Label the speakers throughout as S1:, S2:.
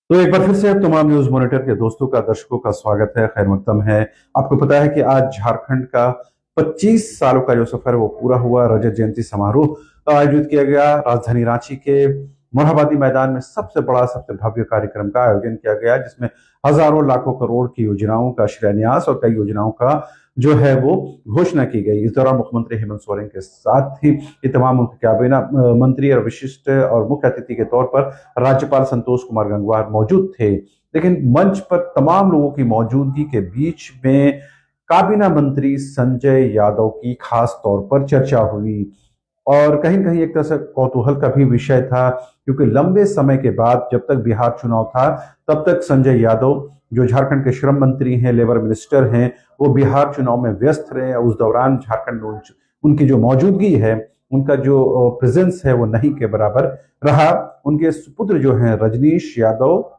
S1: तो एक बार फिर से तमाम न्यूज मॉनिटर के दोस्तों का दर्शकों का स्वागत है, खैर मकदम है। आपको पता है कि आज झारखंड का 25 सालों का जो सफर है वो पूरा हुआ। रजत जयंती समारोह आयोजित किया गया। राजधानी रांची के मोरहाबादी मैदान में सबसे बड़ा सबसे भव्य कार्यक्रम का आयोजन किया गया, जिसमें हजारों लाखों करोड़ की योजनाओं का शिलान्यास और कई योजनाओं का जो है वो घोषणा की गई। इस दौरान मुख्यमंत्री हेमंत सोरेन के साथ ही ये तमाम उनके कैबिनेट मंत्री और विशिष्ट और मुख्य अतिथि के तौर पर राज्यपाल संतोष कुमार गंगवार मौजूद थे। लेकिन मंच पर तमाम लोगों की मौजूदगी के बीच में काबीना मंत्री संजय यादव की खास तौर पर चर्चा हुई और कहीं न कहीं एक तरह से कौतूहल का भी विषय था, क्योंकि लंबे समय के बाद जब तक बिहार चुनाव था तब तक संजय यादव जो झारखंड के श्रम मंत्री हैं, लेबर मिनिस्टर हैं, वो बिहार चुनाव में व्यस्त रहे। उस दौरान झारखंड में उनकी जो मौजूदगी है, उनका जो प्रेजेंस है वो नहीं के बराबर रहा। उनके सुपुत्र जो हैं रजनीश यादव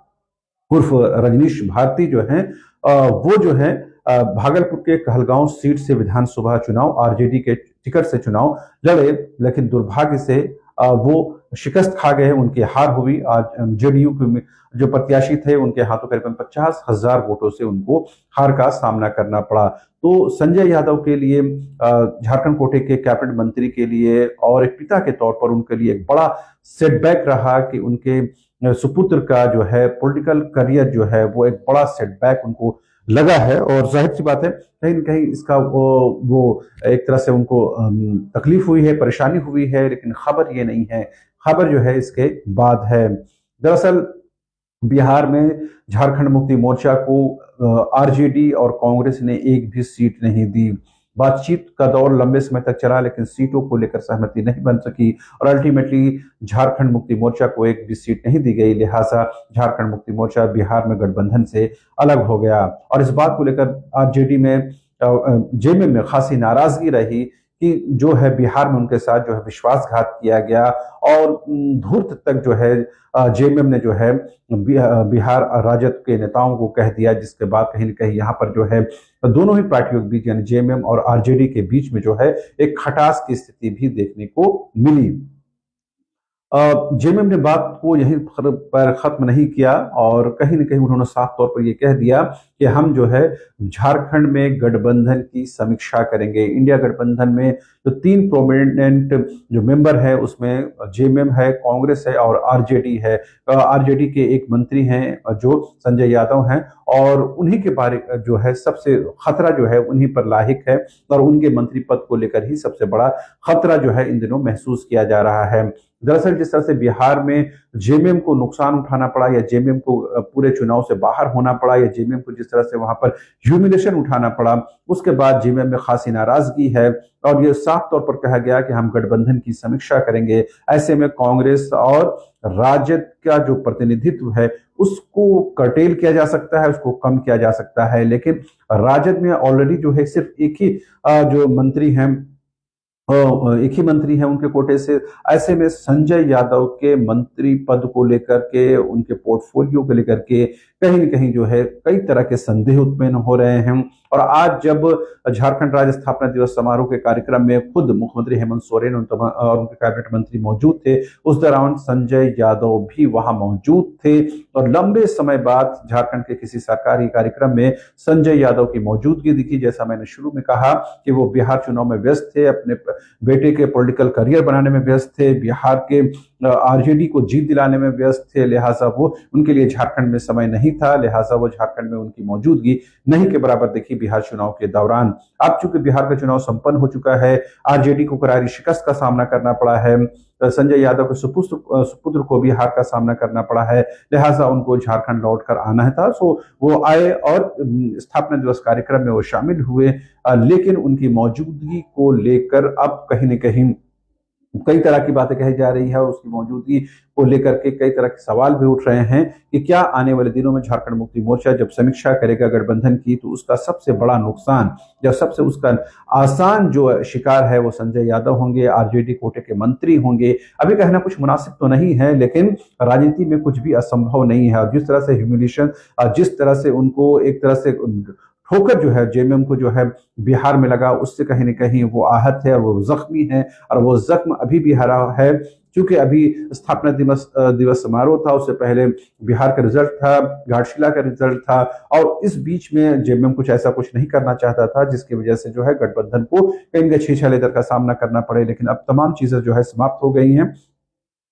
S1: उर्फ रजनीश भारती जो हैं, वो जो है भागलपुर के कहलगांव सीट से विधानसभा चुनाव आरजेडी के टिकट से चुनाव लड़े, लेकिन दुर्भाग्य से वो शिकस्त खा गए। उनकी हार हुई। आज जेडीयू के जो प्रत्याशी थे उनके हाथों करीबन 50,000 वोटों से उनको हार का सामना करना पड़ा। तो संजय यादव के लिए, झारखंड कोटे के कैबिनेट मंत्री के लिए और एक पिता के तौर पर उनके लिए एक बड़ा सेटबैक रहा कि उनके सुपुत्र का जो है पॉलिटिकल करियर जो है वो एक बड़ा सेटबैक उनको लगा है। और जाहिर सी बात है कहीं न कहीं इसका वो एक तरह से उनको तकलीफ हुई है, परेशानी हुई है, लेकिन खबर ये नहीं है। खबर जो है इसके बाद है। दरअसल बिहार में झारखंड मुक्ति मोर्चा को आरजेडी और कांग्रेस ने एक भी सीट नहीं दी। बातचीत का दौर लंबे समय तक चला, लेकिन सीटों को लेकर सहमति नहीं बन सकी और अल्टीमेटली झारखंड मुक्ति मोर्चा को एक भी सीट नहीं दी गई। लिहाजा झारखंड मुक्ति मोर्चा बिहार में गठबंधन से अलग हो गया और इस बात को लेकर आरजेडी में, जेएमएम में खासी नाराजगी रही कि जो है बिहार में उनके साथ जो है विश्वासघात किया गया और धूर्त तक जो है जेएमएम ने जो है बिहार राजद के नेताओं को कह दिया, जिसके बाद कहीं न कहीं यहाँ पर जो है दोनों ही पार्टियों के बीच यानी जेएमएम और आरजेडी के बीच में जो है एक खटास की स्थिति भी देखने को मिली। जेएमएम ने बात को यहीं पर खत्म नहीं किया और कहीं न कहीं उन्होंने साफ तौर पर ये कह दिया कि हम जो है झारखंड में गठबंधन की समीक्षा करेंगे। इंडिया गठबंधन में जो तीन प्रोमिनेंट जो मेंबर है उसमें जेएमएम है, कांग्रेस है और आरजेडी है। आरजेडी के एक मंत्री हैं जो संजय यादव हैं और उन्हीं के बारे जो है सबसे खतरा जो है उन्हीं पर लाहिक है और उनके मंत्री पद को लेकर ही सबसे बड़ा खतरा जो है इन दिनों महसूस किया जा रहा है। दरअसल जिस तरह से बिहार में जेएमएम को नुकसान उठाना पड़ा या जेएमएम को पूरे चुनाव से बाहर होना पड़ा या जेएमएम को जिस तरह से वहां पर ह्यूमिलेशन उठाना पड़ा, उसके बाद जेएमएम में खासी नाराजगी है और ये साफ तौर पर कहा गया कि हम गठबंधन की समीक्षा करेंगे। ऐसे में कांग्रेस और राजद का जो प्रतिनिधित्व है उसको कर्टेल किया जा सकता है, उसको कम किया जा सकता है, लेकिन राजद में ऑलरेडी जो है सिर्फ एक ही जो मंत्री हैं, एक ही मंत्री हैं उनके कोटे से। ऐसे में संजय यादव के मंत्री पद को लेकर के, उनके पोर्टफोलियो को लेकर के कहीं न कहीं जो है कई तरह के संदेह उत्पन्न हो रहे हैं। और आज जब झारखंड राज्य स्थापना दिवस समारोह के कार्यक्रम में खुद मुख्यमंत्री हेमंत सोरेन और उनके कैबिनेट मंत्री मौजूद थे, उस दौरान संजय यादव भी वहां मौजूद थे और लंबे समय बाद झारखंड के किसी सरकारी कार्यक्रम में संजय यादव की मौजूदगी दिखी। जैसा मैंने शुरू में कहा कि वो बिहार चुनाव में व्यस्त थे, अपने बेटे के पॉलिटिकल करियर बनाने में व्यस्त थे, बिहार के आरजेडी को जीत दिलाने में व्यस्त थे, लिहाजा वो उनके लिए झारखंड में समय नहीं था, लिहाजा वो झारखंड में उनकी मौजूदगी नहीं के बराबर देखी बिहार चुनाव के दौरान। अब चूंकि बिहार का चुनाव संपन्न हो चुका है, आरजेडी को करारी शिकस्त का सामना करना पड़ा है, संजय यादव के सुपुत्र को भी हार का सामना करना पड़ा है, लिहाजा उनको झारखंड लौटकर आना था। सो वो आए और स्थापना दिवस कार्यक्रम में वो शामिल हुए, लेकिन उनकी मौजूदगी को लेकर अब कहीं न कहीं कई तरह की बातें कही जा रही है और उसकी मौजूदगी को लेकर के कई तरह के सवाल भी उठ रहे हैं कि क्या आने वाले दिनों में झारखंड मुक्ति मोर्चा जब समीक्षा करेगा गठबंधन की तो उसका सबसे बड़ा नुकसान या सबसे उसका आसान जो शिकार है वो संजय यादव होंगे, आरजेडी कोटे के मंत्री होंगे। अभी कहना कुछ मुनासिब तो नहीं है, लेकिन राजनीति में कुछ भी असंभव नहीं है और जिस तरह से ह्यूमिलेशन, जिस तरह से उनको एक तरह से ठोकर जो है जेएमएम को जो है बिहार में लगा, उससे कहीं न कहीं वो आहत है और वो जख्मी है और वो जख्म अभी भी हरा है। चूंकि अभी स्थापना दिवस समारोह था, उससे पहले बिहार का रिजल्ट था, घाटशिला का रिजल्ट था, और इस बीच में जेएमएम कुछ नहीं करना चाहता था, जिसकी वजह से जो है गठबंधन को कहीं छीछा का सामना करना पड़े। लेकिन अब तमाम चीजें जो है समाप्त हो गई हैं,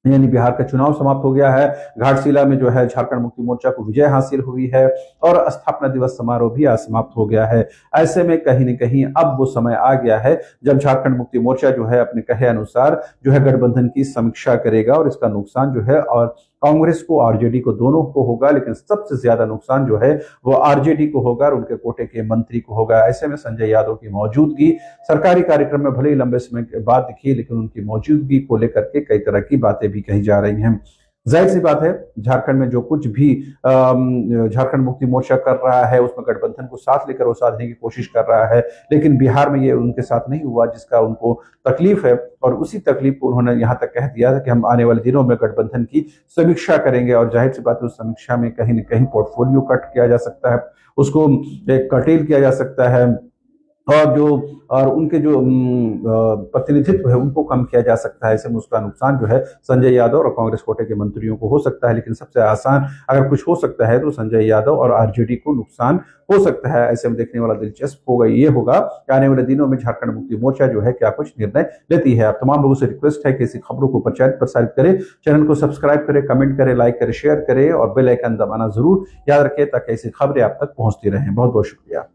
S1: यानी बिहार का चुनाव समाप्त हो गया है, घाटशिला में जो है झारखंड मुक्ति मोर्चा को विजय हासिल हुई है, और स्थापना दिवस समारोह भी आज समाप्त हो गया है। ऐसे में कहीं न कहीं अब वो समय आ गया है जब झारखंड मुक्ति मोर्चा जो है अपने कहे अनुसार जो है गठबंधन की समीक्षा करेगा, और इसका नुकसान जो है और कांग्रेस को आरजेडी को दोनों को होगा, लेकिन सबसे ज्यादा नुकसान जो है वो आरजेडी को होगा और उनके कोटे के मंत्री को होगा। ऐसे में संजय यादव की मौजूदगी सरकारी कार्यक्रम में भले ही लंबे समय के बाद दिखी, लेकिन उनकी मौजूदगी को लेकर के कई तरह की बातें भी कही जा रही हैं। जाहिर सी बात है, झारखंड में जो कुछ भी झारखंड मुक्ति मोर्चा कर रहा है उसमें गठबंधन को साथ लेकर वो साधने की कोशिश कर रहा है, लेकिन बिहार में ये उनके साथ नहीं हुआ जिसका उनको तकलीफ है, और उसी तकलीफ को उन्होंने यहाँ तक कह दिया था कि हम आने वाले दिनों में गठबंधन की समीक्षा करेंगे, और जाहिर सी बात है उस समीक्षा में कहीं न कहीं पोर्टफोलियो कट किया जा सकता है, उसको एक कर्टेल किया जा सकता है, और उनके जो प्रतिनिधित्व है उनको कम किया जा सकता है। ऐसे में उसका नुकसान जो है संजय यादव और कांग्रेस कोटे के मंत्रियों को हो सकता है, लेकिन सबसे आसान अगर कुछ हो सकता है तो संजय यादव और आरजेडी को नुकसान हो सकता है। ऐसे में देखने वाला दिलचस्प होगा ये होगा कि आने वाले दिनों में झारखंड मुक्ति मोर्चा जो है क्या कुछ निर्णय लेती है। आप तमाम लोगों से रिक्वेस्ट है कि ऐसी खबरों को प्रसारित करें, चैनल को सब्सक्राइब करें, कमेंट करें, लाइक करें, शेयर करें, और बेल आइकन दबाना जरूर याद रखें ताकि ऐसी खबरें आप तक पहुंचती रहें। बहुत बहुत शुक्रिया।